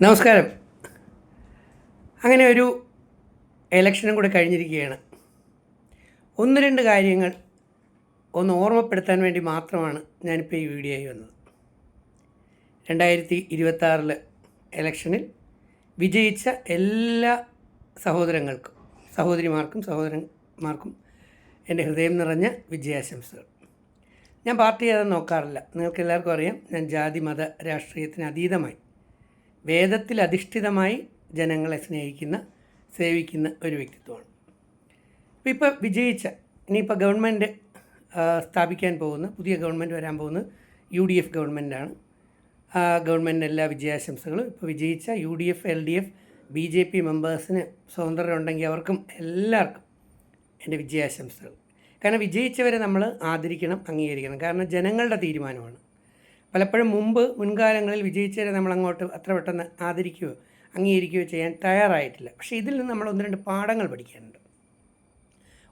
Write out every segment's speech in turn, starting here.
നമസ്കാരം. അങ്ങനെ ഒരു ഇലക്ഷനും കൂടെ കഴിഞ്ഞിരിക്കുകയാണ്. ഒന്ന് രണ്ട് കാര്യങ്ങൾ ഒന്ന് ഓർമ്മപ്പെടുത്താൻ വേണ്ടി മാത്രമാണ് ഞാനിപ്പോൾ ഈ വീഡിയോ ആയി വന്നത്. 2026 ഇലക്ഷനിൽ വിജയിച്ച എല്ലാ സഹോദരിമാർക്കും എൻ്റെ ഹൃദയം നിറഞ്ഞ വിജയാശംസകൾ. ഞാൻ പാർട്ടി ഏതെന്ന് നോക്കാറില്ല. നിങ്ങൾക്ക് എല്ലാവർക്കും അറിയാം, ഞാൻ ജാതി മത രാഷ്ട്രീയത്തിന് അതീതമായി വേദത്തിലധിഷ്ഠിതമായി ജനങ്ങളെ സ്നേഹിക്കുന്ന, സേവിക്കുന്ന ഒരു വ്യക്തിത്വമാണ്. ഇപ്പോൾ വിജയിച്ച, ഇനിയിപ്പോൾ ഗവൺമെൻറ് സ്ഥാപിക്കാൻ പോകുന്ന, പുതിയ ഗവൺമെൻറ് വരാൻ പോകുന്നത് UDF ഗവൺമെൻറ്റാണ്. ആ ഗവൺമെൻറ്റിന് എല്ലാ വിജയാശംസകളും. ഇപ്പോൾ വിജയിച്ച UDF, LDF, BJP മെമ്പേഴ്സിന് സ്വതന്ത്രരുണ്ടെങ്കിൽ അവർക്കും എല്ലാവർക്കും എൻ്റെ വിജയാശംസകൾ. കാരണം വിജയിച്ചവരെ നമ്മൾ ആദരിക്കണം, അംഗീകരിക്കണം. കാരണം ജനങ്ങളുടെ തീരുമാനമാണ്. പലപ്പോഴും മുൻകാലങ്ങളിൽ വിജയിച്ചവരെ നമ്മളങ്ങോട്ട് അത്ര പെട്ടെന്ന് ആദരിക്കുകയോ അംഗീകരിക്കുകയോ ചെയ്യാൻ തയ്യാറായിട്ടില്ല. പക്ഷേ ഇതിൽ നിന്ന് നമ്മൾ ഒന്ന് രണ്ട് പാഠങ്ങൾ പഠിക്കാനുണ്ട്,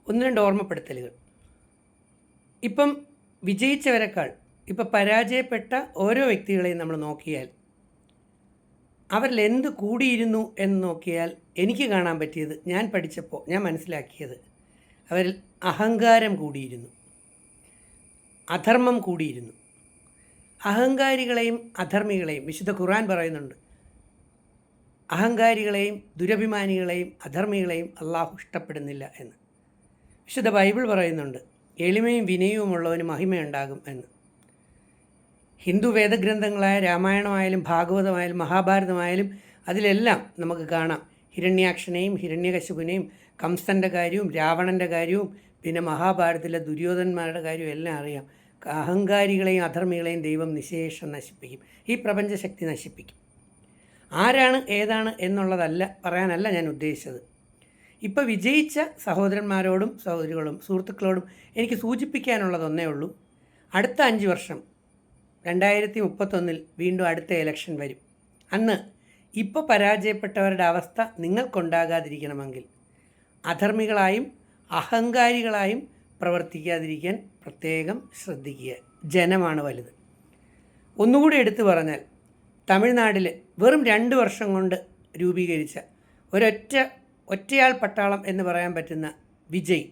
ഒന്ന് രണ്ട് ഓർമ്മപ്പെടുത്തലുകൾ. ഇപ്പം വിജയിച്ചവരെക്കാൾ ഇപ്പം പരാജയപ്പെട്ട ഓരോ വ്യക്തികളെയും നമ്മൾ നോക്കിയാൽ അവരിൽ എന്ത് കൂടിയിരുന്നു എന്ന് നോക്കിയാൽ എനിക്ക് കാണാൻ പറ്റിയത്, ഞാൻ പഠിച്ചപ്പോൾ ഞാൻ മനസ്സിലാക്കിയത്, അവരിൽ അഹങ്കാരം കൂടിയിരുന്നു, അധർമ്മം കൂടിയിരുന്നു. അഹങ്കാരികളെയും അധർമ്മികളെയും വിശുദ്ധ ഖുർആൻ പറയുന്നുണ്ട്. അഹങ്കാരികളെയും ദുരഭിമാനികളെയും അധർമ്മികളെയും അള്ളാഹു ഇഷ്ടപ്പെടുന്നില്ല എന്ന്. വിശുദ്ധ ബൈബിൾ പറയുന്നുണ്ട്, എളിമയും വിനയവുമുള്ളവന് മഹിമയുണ്ടാകും എന്ന്. ഹിന്ദു വേദഗ്രന്ഥങ്ങളായ രാമായണമായാലും ഭാഗവതമായാലും മഹാഭാരതമായാലും അതിലെല്ലാം നമുക്ക് കാണാം ഹിരണ്യാക്ഷനെയും ഹിരണ്യകശിപുനെയും, കംസൻ്റെ കാര്യവും രാവണൻ്റെ കാര്യവും പിന്നെ മഹാഭാരതത്തിലെ ദുര്യോധന്മാരുടെ കാര്യവും എല്ലാം അറിയാം. അഹങ്കാരികളെയും അധർമ്മികളെയും ദൈവം നിശേഷം നശിപ്പിക്കും. ഈ പ്രപഞ്ചശക്തി നശിപ്പിക്കും. ആരാണ് ഏതാണ് എന്നുള്ളതല്ല പറയാനല്ല ഞാൻ ഉദ്ദേശിച്ചത്. ഇപ്പോൾ വിജയിച്ച സഹോദരന്മാരോടും സഹോദരികളോടും സുഹൃത്തുക്കളോടും എനിക്ക് സൂചിപ്പിക്കാനുള്ളതൊന്നേ ഉള്ളൂ. അടുത്ത 5 വർഷം 2031 വീണ്ടും അടുത്ത ഇലക്ഷൻ വരും. അന്ന് ഇപ്പോൾ പരാജയപ്പെട്ടവരുടെ അവസ്ഥ നിങ്ങൾക്കുണ്ടാകാതിരിക്കണമെങ്കിൽ അധർമ്മികളായും അഹങ്കാരികളായും പ്രവർത്തിക്കാതിരിക്കാൻ പ്രത്യേകം ശ്രദ്ധിക്കുക. ജനമാണ് വലുത്. ഒന്നുകൂടി എടുത്തു പറഞ്ഞാൽ, തമിഴ്നാട്ടിൽ വെറും 2 വർഷം കൊണ്ട് രൂപീകരിച്ച ഒറ്റയാൾ പട്ടാളം എന്ന് പറയാൻ പറ്റുന്ന വിജയ്,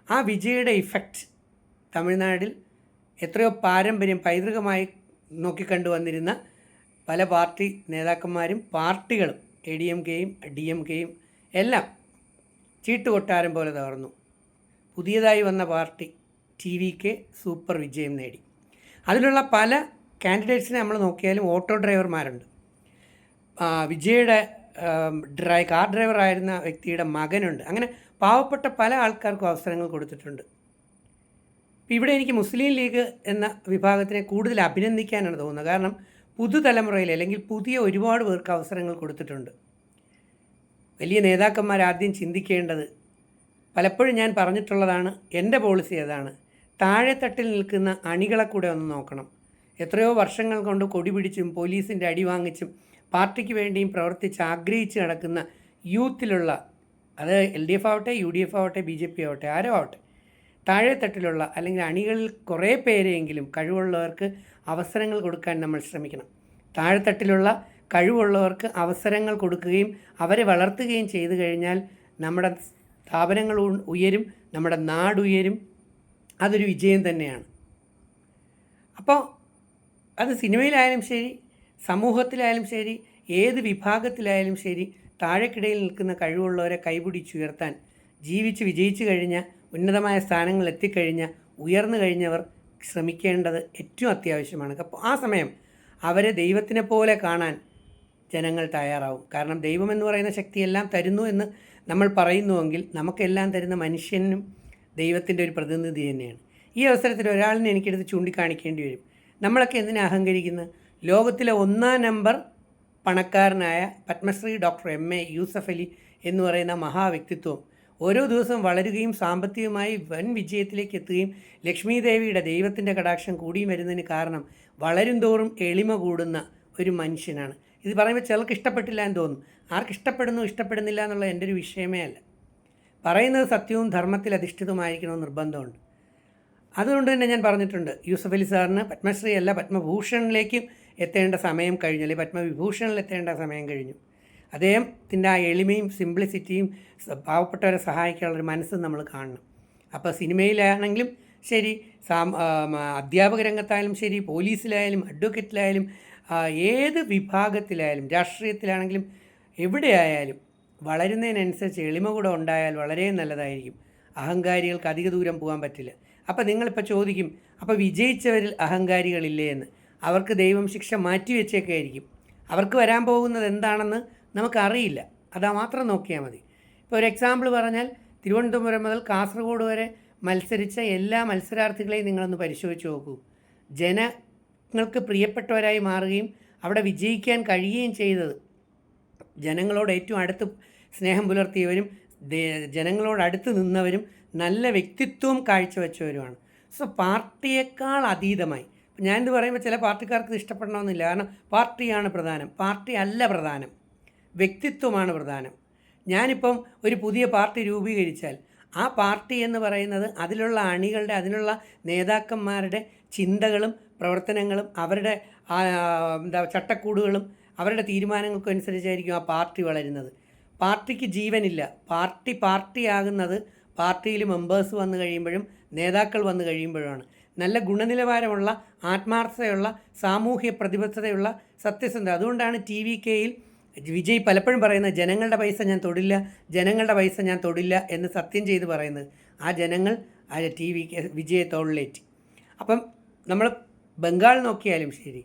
ആ വിജയുടെ ഇഫക്റ്റ് തമിഴ്നാട്ടിൽ എത്രയോ പാരമ്പര്യം പൈതൃകമായി നോക്കിക്കണ്ടു വന്നിരുന്ന പല പാർട്ടി നേതാക്കന്മാരും പാർട്ടികളും ADMKയും DMKയും എല്ലാം ചീട്ടുകൊട്ടാരം പോലെ തകർന്നു. പുതിയതായി വന്ന പാർട്ടി TVK സൂപ്പർ വിജയം നേടി. അതിലുള്ള പല കാൻഡിഡേറ്റ്സിനെ നമ്മൾ നോക്കിയാലും ഓട്ടോ ഡ്രൈവർമാരുണ്ട്. വിജയുടെ കാർ ഡ്രൈവറായിരുന്ന വ്യക്തിയുടെ മകനുണ്ട്. അങ്ങനെ പാവപ്പെട്ട പല ആൾക്കാർക്കും അവസരങ്ങൾ കൊടുത്തിട്ടുണ്ട്. ഇവിടെ എനിക്ക് മുസ്ലിം ലീഗ് എന്ന വിഭാഗത്തിനെ കൂടുതൽ അഭിനന്ദിക്കാനാണ് തോന്നുന്നത്. കാരണം പുതുതലമുറയിൽ അല്ലെങ്കിൽ പുതിയ ഒരുപാട് പേർക്ക് അവസരങ്ങൾ കൊടുത്തിട്ടുണ്ട്. വലിയ നേതാക്കന്മാർ ആദ്യം ചിന്തിക്കേണ്ടത്, പലപ്പോഴും ഞാൻ പറഞ്ഞിട്ടുള്ളതാണ്, എൻ്റെ പോളിസി അതാണ്, താഴെത്തട്ടിൽ നിൽക്കുന്ന അണികളെ കൂടെ ഒന്ന് നോക്കണം. എത്രയോ വർഷങ്ങൾ കൊണ്ട് കൊടി പിടിച്ചും പോലീസിൻ്റെ അടി വാങ്ങിച്ചും പാർട്ടിക്ക് വേണ്ടിയും പ്രവർത്തിച്ച് ആഗ്രഹിച്ച് നടക്കുന്ന യൂത്തിലുള്ള, അത് LDF ആവട്ടെ, UDF ആവട്ടെ, BJP ആവട്ടെ, ആരോ ആവട്ടെ, താഴെത്തട്ടിലുള്ള അല്ലെങ്കിൽ അണികളിൽ കുറേ പേരെയെങ്കിലും കഴിവുള്ളവർക്ക് അവസരങ്ങൾ കൊടുക്കാൻ നമ്മൾ ശ്രമിക്കണം. താഴെത്തട്ടിലുള്ള കഴിവുള്ളവർക്ക് അവസരങ്ങൾ കൊടുക്കുകയും അവരെ വളർത്തുകയും ചെയ്തു കഴിഞ്ഞാൽ നമ്മുടെ സ്ഥാപനങ്ങൾ ഉയരും, നമ്മുടെ നാടുയരും. അതൊരു വിജയം തന്നെയാണ്. അപ്പോൾ അത് സിനിമയിലായാലും ശരി, സമൂഹത്തിലായാലും ശരി, ഏത് വിഭാഗത്തിലായാലും ശരി, താഴെക്കിടയിൽ നിൽക്കുന്ന കഴിവുള്ളവരെ കൈപിടിച്ചുയർത്താൻ ജീവിച്ച് വിജയിച്ചു കഴിഞ്ഞ, ഉന്നതമായ സ്ഥാനങ്ങളിൽ എത്തിക്കഴിഞ്ഞ, ഉയർന്നു കഴിഞ്ഞവർ ശ്രമിക്കേണ്ടത് ഏറ്റവും അത്യാവശ്യമാണ്. അപ്പോൾ ആ സമയം അവരെ ദൈവത്തിനെ പോലെ കാണാൻ ജനങ്ങൾ തയ്യാറാവും. കാരണം ദൈവമെന്ന് പറയുന്ന ശക്തിയെല്ലാം തരുന്നു എന്ന് നമ്മൾ പറയുന്നുവെങ്കിൽ നമുക്കെല്ലാം തരുന്ന മനുഷ്യനും ദൈവത്തിൻ്റെ ഒരു പ്രതിനിധി തന്നെയാണ്. ഈ അവസരത്തിൽ ഒരാളിനെ എനിക്കെടുത്ത് ചൂണ്ടിക്കാണിക്കേണ്ടി വരും. നമ്മളൊക്കെ എന്തിനാ അഹങ്കരിക്കുന്നത്? ലോകത്തിലെ 1-ാം നമ്പർ പണക്കാരനായ പത്മശ്രീ ഡോക്ടർ MA യൂസഫ് അലി എന്ന് പറയുന്ന മഹാവ്യക്തിത്വം ഓരോ ദിവസവും വളരുകയും സാമ്പത്തികമായി വൻ വിജയത്തിലേക്ക് എത്തുകയും ലക്ഷ്മി ദേവിയുടെ ദൈവത്തിൻ്റെ കടാക്ഷം കൂടിയും വരുന്നതിന് കാരണം വളരും തോറും എളിമ കൂടുന്ന ഒരു മനുഷ്യനാണ്. ഇത് പറയുമ്പോൾ ചിലർക്ക് ഇഷ്ടപ്പെട്ടില്ല എന്ന് തോന്നും. ആർക്ക് ഇഷ്ടപ്പെടുന്നു ഇഷ്ടപ്പെടുന്നില്ല എന്നുള്ള എൻ്റെ ഒരു വിഷയമേ അല്ല. പറയുന്നത് സത്യവും ധർമ്മത്തിൽ അധിഷ്ഠിതമായിരിക്കണമെന്ന് നിർബന്ധമുണ്ട്. അതുകൊണ്ട് തന്നെ ഞാൻ പറഞ്ഞിട്ടുണ്ട്, യൂസഫ് അലി സാറിന് പത്മശ്രീ അല്ല പത്മഭൂഷണിലേക്കും എത്തേണ്ട സമയം കഴിഞ്ഞു, അല്ലെങ്കിൽ പത്മവിഭൂഷണിൽ എത്തേണ്ട സമയം കഴിഞ്ഞു. അദ്ദേഹത്തിൻ്റെ ആ എളിമയും സിംപ്ലിസിറ്റിയും പാവപ്പെട്ടവരെ സഹായിക്കാനുള്ളൊരു മനസ്സ് നമ്മൾ കാണണം. അപ്പോൾ സിനിമയിലാണെങ്കിലും ശരി, അധ്യാപക രംഗത്തായാലും ശരി, പോലീസിലായാലും അഡ്വക്കേറ്റിലായാലും ഏത് വിഭാഗത്തിലായാലും രാഷ്ട്രീയത്തിലാണെങ്കിലും എവിടെയായാലും വളരുന്നതിനനുസരിച്ച് എളിമ കൂടെ ഉണ്ടായാൽ വളരെ നല്ലതായിരിക്കും. അഹങ്കാരികൾക്ക് അധിക ദൂരം പോകാൻ പറ്റില്ല. അപ്പോൾ നിങ്ങളിപ്പോൾ ചോദിക്കും, അപ്പോൾ വിജയിച്ചവരിൽ അഹങ്കാരികളില്ലേ എന്ന്. അവർക്ക് ദൈവം ശിക്ഷ മാറ്റിവെച്ചൊക്കെ ആയിരിക്കും. അവർക്ക് വരാൻ പോകുന്നത് എന്താണെന്ന് നമുക്കറിയില്ല. അതാ മാത്രം നോക്കിയാൽ മതി. ഇപ്പോൾ ഒരു എക്സാമ്പിൾ പറഞ്ഞാൽ, തിരുവനന്തപുരം മുതൽ കാസർഗോഡ് വരെ മത്സരിച്ച എല്ലാ മത്സരാർത്ഥികളെയും നിങ്ങളൊന്ന് പരിശോധിച്ച് നോക്കൂ. ജനങ്ങൾക്ക് പ്രിയപ്പെട്ടവരായി മാറുകയും അവിടെ വിജയിക്കാൻ കഴിയുകയും ചെയ്തത് ജനങ്ങളോട് ഏറ്റവും അടുത്ത് സ്നേഹം പുലർത്തിയവരും ജനങ്ങളോട് അടുത്ത് നിന്നവരും നല്ല വ്യക്തിത്വം കാഴ്ചവെച്ചവരുമാണ്. സോ പാർട്ടിയേക്കാൾ അതീതമായി, ഞാനിത് പറയുമ്പോൾ ചില പാർട്ടിക്കാർക്ക് ഇത് ഇഷ്ടപ്പെടണമെന്നില്ല. കാരണം പാർട്ടിയാണ് പ്രധാനം. പാർട്ടി അല്ല പ്രധാനം, വ്യക്തിത്വമാണ് പ്രധാനം. ഞാനിപ്പം ഒരു പുതിയ പാർട്ടി രൂപീകരിച്ചാൽ ആ പാർട്ടി എന്ന് പറയുന്നത് അതിലുള്ള അണികളുടെ, അതിലുള്ള നേതാക്കന്മാരുടെ ചിന്തകളും പ്രവർത്തനങ്ങളും അവരുടെ ചട്ടക്കൂടുകളും അവരുടെ തീരുമാനങ്ങൾക്കും അനുസരിച്ചായിരിക്കും ആ പാർട്ടി വളരുന്നത്. പാർട്ടിക്ക് ജീവനില്ല. പാർട്ടിയാകുന്നത് പാർട്ടിയിൽ മെമ്പേഴ്സ് വന്നു കഴിയുമ്പോഴും നേതാക്കൾ വന്നു കഴിയുമ്പോഴുമാണ്. നല്ല ഗുണനിലവാരമുള്ള, ആത്മാർത്ഥതയുള്ള, സാമൂഹ്യ പ്രതിബദ്ധതയുള്ള, സത്യസന്ധത. അതുകൊണ്ടാണ് TVKയിൽ വിജയ് പലപ്പോഴും പറയുന്നത്, ജനങ്ങളുടെ പൈസ ഞാൻ തൊടില്ല, ജനങ്ങളുടെ പൈസ ഞാൻ തൊടില്ല എന്ന് സത്യം ചെയ്ത് പറയുന്നത്. ആ ജനങ്ങൾ ആ TVK വിജയെ തോളിലേറ്റി. അപ്പം നമ്മൾ ബംഗാൾ നോക്കിയാലും ശരി,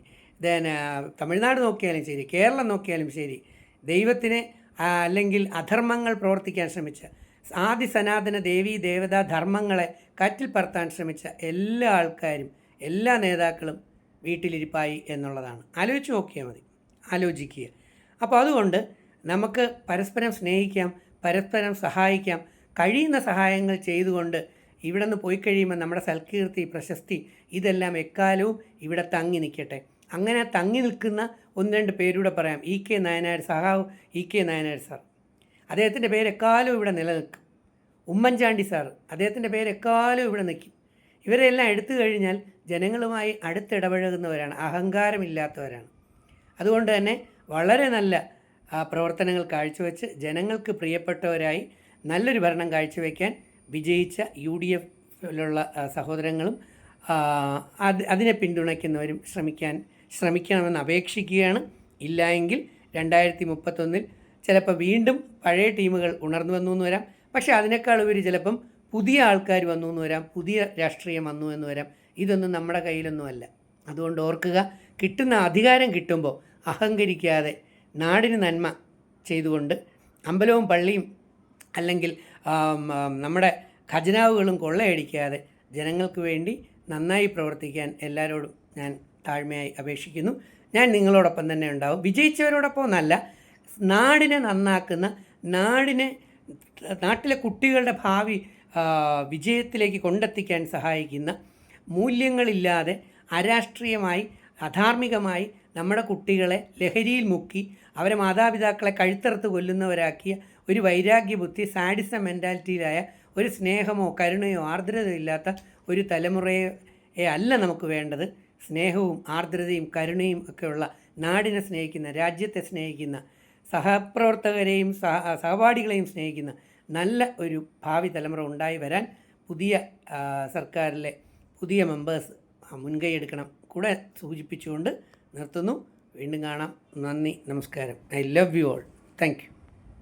തമിഴ്നാട് നോക്കിയാലും ശരി, കേരളം നോക്കിയാലും ശരി, ദൈവത്തിനെ അല്ലെങ്കിൽ അധർമ്മങ്ങൾ പ്രവർത്തിക്കാൻ ശ്രമിച്ച, ആദി സനാതന ദേവീ ദേവതാ ധർമ്മങ്ങളെ കാറ്റിൽ പറത്താൻ ശ്രമിച്ച എല്ലാ ആൾക്കാരും, എല്ലാ നേതാക്കളും വീട്ടിലിരിപ്പായി എന്നുള്ളതാണ്. ആലോചിച്ച് നോക്കിയാൽ മതി, ആലോചിക്കുക. അപ്പോൾ അതുകൊണ്ട് നമുക്ക് പരസ്പരം സ്നേഹിക്കാം, പരസ്പരം സഹായിക്കാം. കഴിയുന്ന സഹായങ്ങൾ ചെയ്തുകൊണ്ട് ഇവിടെ നിന്ന് പോയി കഴിയുമ്പോൾ നമ്മുടെ സൽകീർത്തി, പ്രശസ്തി ഇതെല്ലാം എക്കാലവും ഇവിടെ തങ്ങി നിൽക്കട്ടെ. അങ്ങനെ തങ്ങി നിൽക്കുന്ന ഒന്ന് രണ്ട് പേരൂടെ പറയാം. EK നായനാർ, സഹാവ് EK നായനാർ സാർ, അദ്ദേഹത്തിൻ്റെ പേര് എക്കാലവും ഇവിടെ നിലനിൽക്കും. ഉമ്മൻചാണ്ടി സാർ, അദ്ദേഹത്തിൻ്റെ പേര് എക്കാലവും ഇവിടെ നിൽക്കും. ഇവരെല്ലാം എടുത്തു കഴിഞ്ഞാൽ ജനങ്ങളുമായി അടുത്തിടപഴകുന്നവരാണ്, അഹങ്കാരമില്ലാത്തവരാണ്. അതുകൊണ്ട് തന്നെ വളരെ നല്ല പ്രവർത്തനങ്ങൾ കാഴ്ചവെച്ച് ജനങ്ങൾക്ക് പ്രിയപ്പെട്ടവരായി നല്ലൊരു ഭരണം കാഴ്ചവെക്കാൻ വിജയിച്ച UDFിലുള്ള സഹോദരങ്ങളും അതിനെ പിന്തുണയ്ക്കുന്നവരും ശ്രമിക്കണമെന്ന് അപേക്ഷിക്കുകയാണ്. ഇല്ലായെങ്കിൽ 2031 ചിലപ്പോൾ വീണ്ടും പഴയ ടീമുകൾ ഉണർന്നു വന്നു എന്ന് വരാം. പക്ഷേ അതിനേക്കാൾ ഉപരി ചിലപ്പം പുതിയ ആൾക്കാർ വന്നു എന്ന് വരാം, പുതിയ രാഷ്ട്രീയം വന്നു എന്ന് വരാം. ഇതൊന്നും നമ്മുടെ കയ്യിലൊന്നുമല്ല. അതുകൊണ്ട് ഓർക്കുക, കിട്ടുന്ന അധികാരം കിട്ടുമ്പോൾ അഹങ്കരിക്കാതെ നാടിന് നന്മ ചെയ്തുകൊണ്ട് അമ്പലവും പള്ളിയും അല്ലെങ്കിൽ നമ്മുടെ ഖജനാവുകളും കൊള്ളയടിക്കാതെ ജനങ്ങൾക്ക് വേണ്ടി നന്നായി പ്രവർത്തിക്കാൻ എല്ലാവരോടും ഞാൻ താഴ്മയായി അപേക്ഷിക്കുന്നു. ഞാൻ നിങ്ങളോടൊപ്പം തന്നെ ഉണ്ടാവും. വിജയിച്ചവരോടൊപ്പം ഒന്നല്ല, നാടിനെ നന്നാക്കുന്ന, നാട്ടിലെ കുട്ടികളുടെ ഭാവി വിജയത്തിലേക്ക് കൊണ്ടെത്തിക്കാൻ സഹായിക്കുന്ന, മൂല്യങ്ങളില്ലാതെ അരാഷ്ട്രീയമായി അധാർമികമായി നമ്മുടെ കുട്ടികളെ ലഹരിയിൽ മുക്കി അവരെ മാതാപിതാക്കളെ കഴുത്തറുത്ത് കൊല്ലുന്നവരാക്കിയ ഒരു വൈരാഗ്യബുദ്ധി, സാഡിസം മെൻറ്റാലിറ്റിയിലായ ഒരു സ്നേഹമോ കരുണയോ ആർദ്രതയോ ഇല്ലാത്ത ഒരു തലമുറയെ അല്ല നമുക്ക് വേണ്ടത്. സ്നേഹവും ആർദ്രതയും കരുണയും ഒക്കെയുള്ള, നാടിനെ സ്നേഹിക്കുന്ന, രാജ്യത്തെ സ്നേഹിക്കുന്ന, സഹപ്രവർത്തകരെയും സഹപാഠികളെയും സ്നേഹിക്കുന്ന നല്ല ഒരു ഭാവി തലമുറ ഉണ്ടായി വരാൻ പുതിയ സർക്കാരിലെ പുതിയ മെമ്പേഴ്സ് മുൻകൈ എടുക്കണം കൂടെ സൂചിപ്പിച്ചുകൊണ്ട് നിർത്തുന്നു. വീണ്ടും കാണാം. നന്ദി, നമസ്കാരം. I love you all. Thank you.